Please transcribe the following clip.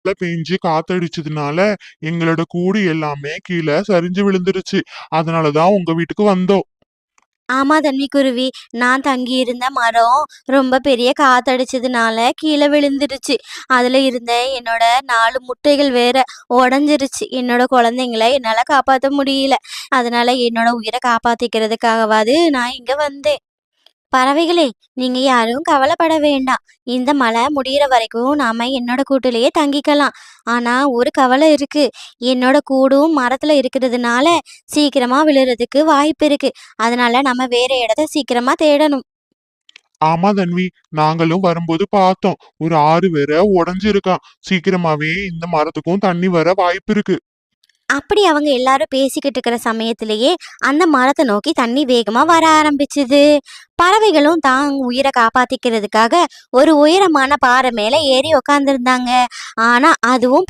மழை பெஞ்சு காத்தடிச்சதுனால எங்களோட கூடு எல்லாமே கீழே சரிஞ்சு விழுந்துருச்சு. அதனாலதான் உங்க வீட்டுக்கு வந்தோம். ஆமா தன்வி குருவி, நான் தங்கி இருந்த மரம் ரொம்ப பெரிய காத்தடிச்சதுனால கீழே விழுந்துருச்சு. அதுல இருந்த என்னோட 4 முட்டைகள் வேற உடஞ்சிருச்சு. என்னோட குழந்தைங்கள என்னால காப்பாத்த முடியல. அதனால என்னோட உயிரை காப்பாத்திக்கிறதுக்காகவாது நான் இங்க வந்தேன். பறவைகளே, நீங்க யாரும் கவலைப்பட வேண்டாம். இந்த மழை முடியிற வரைக்கும் நாம என்னோட கூட்டிலேயே தங்கிக்கலாம். ஆனா ஒரு கவலை இருக்கு. என்னோட கூடும் மரத்துல இருக்கிறதுனால சீக்கிரமா விழுறதுக்கு வாய்ப்பு இருக்கு. அதனால நம்ம வேற இடத்த சீக்கிரமா தேடணும். ஆமா தன்வி, நாங்களும் வரும்போது பார்த்தோம். ஒரு ஆறு வேற உடைஞ்சிருக்கான். சீக்கிரமாவே இந்த மரத்துக்கும் தண்ணி வர வாய்ப்பு இருக்கு. அப்படி அவங்க எல்லாரும் பேசிக்கிட்டு இருக்கிற சமயத்திலேயே அந்த மரத்தை நோக்கி தண்ணி வேகமா வர ஆரம்பிச்சுது. பறவைகளும் தான் உயிரை காப்பாத்திக்கிறதுக்காக ஒரு உயரமான பாறை மேல ஏறி உக்காந்துருந்தாங்க. ஆனா அதுவும்